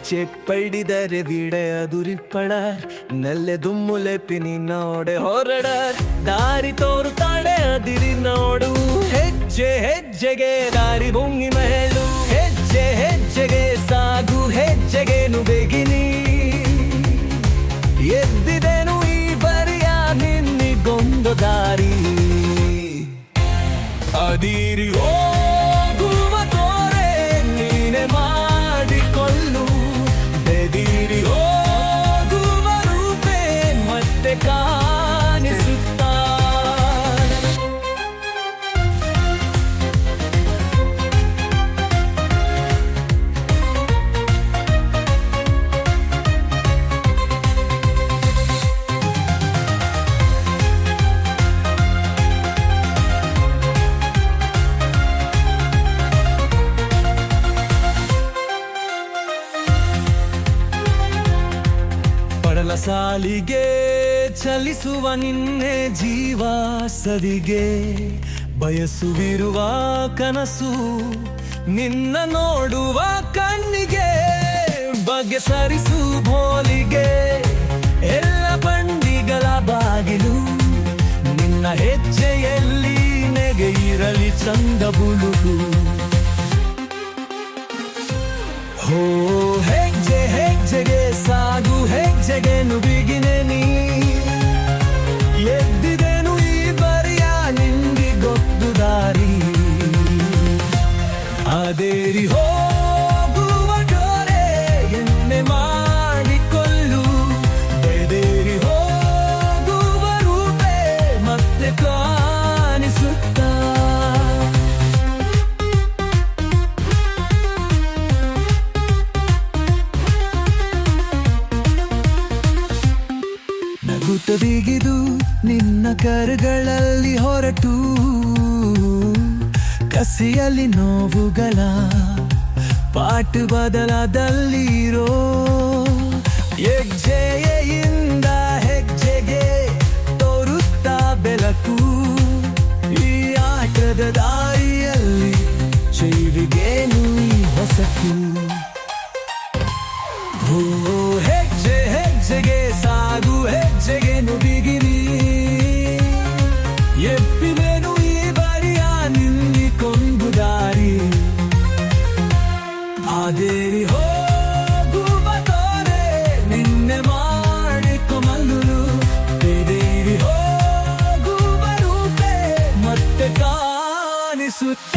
ചെപ്പടിതരെ വിടയതുരിപ്പടർ നല്ല ദുമ്മുലെപ്പിനിന്നോടെ ಹೊರಡರ್ ದಾರಿ ತೋರುತ್ತಾಳೆ ಅದಿರಿನೋಡು ಹೆಜ್ಜೆ ಹೆಜ್ಜೆಗೆ ದಾರಿ ಭೂಮಿ ಮಹಳು ಹೆಜ್ಜೆ ಹೆಜ್ಜೆಗೆ ಸಾಗು ಹೆಜ್ಜೆಗೇನು ಬೇಗಿನಿ ಎದ್ದಿದೆನು ಈ ಬರಿಯ ನಿನ್ನಿಗೊಂದು ದಾರಿ ಅದಿರಿ ಹೋಗುವ ತೋರೆ ನೀನೆ ಮಾಡಿಕೊಳ್ಳು ಬೆದಿರಿ ಹೋಗುವ ರೂಪೆ ಮತ್ತೆ ಕಾಣಿಸುತ್ತಾ ಪಡಲ ಸಾಲಿಗೆ ಚಲಿಸುವ ನಿನ್ನೆ ಜೀವ ಸದಿಗೆ ಬಯಸುವಿರುವ ಕನಸು ನಿನ್ನ ನೋಡುವ ಕಣ್ಣಿಗೆ ಬಗೆಸರಿಸು ಭೋಲಿಗೆ ಎಲ್ಲ ಬಂಡಿಗಳ ಬಾಗಿಲು ನಿನ್ನ ಹೆಜ್ಜೆಯಲ್ಲಿ ನೆಗೆ ಇರಲಿ ಚಂದ ಬುಳುಗು ಹೋ ಹೆಜ್ಜೆ ಹೆಜ್ಜೆಗೆ ಸಾಗು ಹೆಜ್ಜೆಗೇನು ಬಿಗಿನೆ ನೀ ಎದ್ದಿದೆನು ಈ ಬರಿಯ ನಿಂಗೆ ಗೊತ್ತು ದಾರಿ ಅದೇರಿ ಹೋಗುವ ಡೋರೆ ಎನ್ನೆ ಮಾಡಿಕೊಳ್ಳು ಬೆದೇರಿ ಹೋಗುವ ರೂಪೆ ಮತ್ತೆ ಕಾಣಿಸುತ್ತಾ ನಗುತ್ತ ಬಿಗಿದು ನಿನ್ನ ಕರುಗಳಲ್ಲಿ ಹೊರಟು ಕಸಿಯಲ್ಲಿ ನೋವುಗಳ ಪಾಟು ಬದಲಾದಲ್ಲಿರೋ ಹೆಜ್ಜೆಯಿಂದ ಹೆಜ್ಜೆಗೆ ತೋರುತ್ತಾ ಬೆಳಕು ಈ ಆಟದ ದಾರಿಯಲ್ಲಿ ಜೈವಿಗೇನು ಈ ಹೊಸಕು ಓ ಹೆಜ್ಜೆ ಹೆಜ್ಜೆಗೆ ಸಾಗು ಹೆಜ್ಜೆಗೇನು ಬಿಗಿರಿ ಎಪ್ಪಿದೆನು ಈ ಬರಿಯ ನಿಲ್ಲಿಕೊಂಡು ದಾರಿ ಅದೇರಿ ಹೋಗುವ ತೋರೆ ನಿನ್ನೆ ಮಾಡಿಕೊಮಲ್ಲು ಬೆದೇರಿ ಹೋಗುವ ರೂಪೆ ಮತ್ತೆ ಕಾಣಿಸುತ್ತ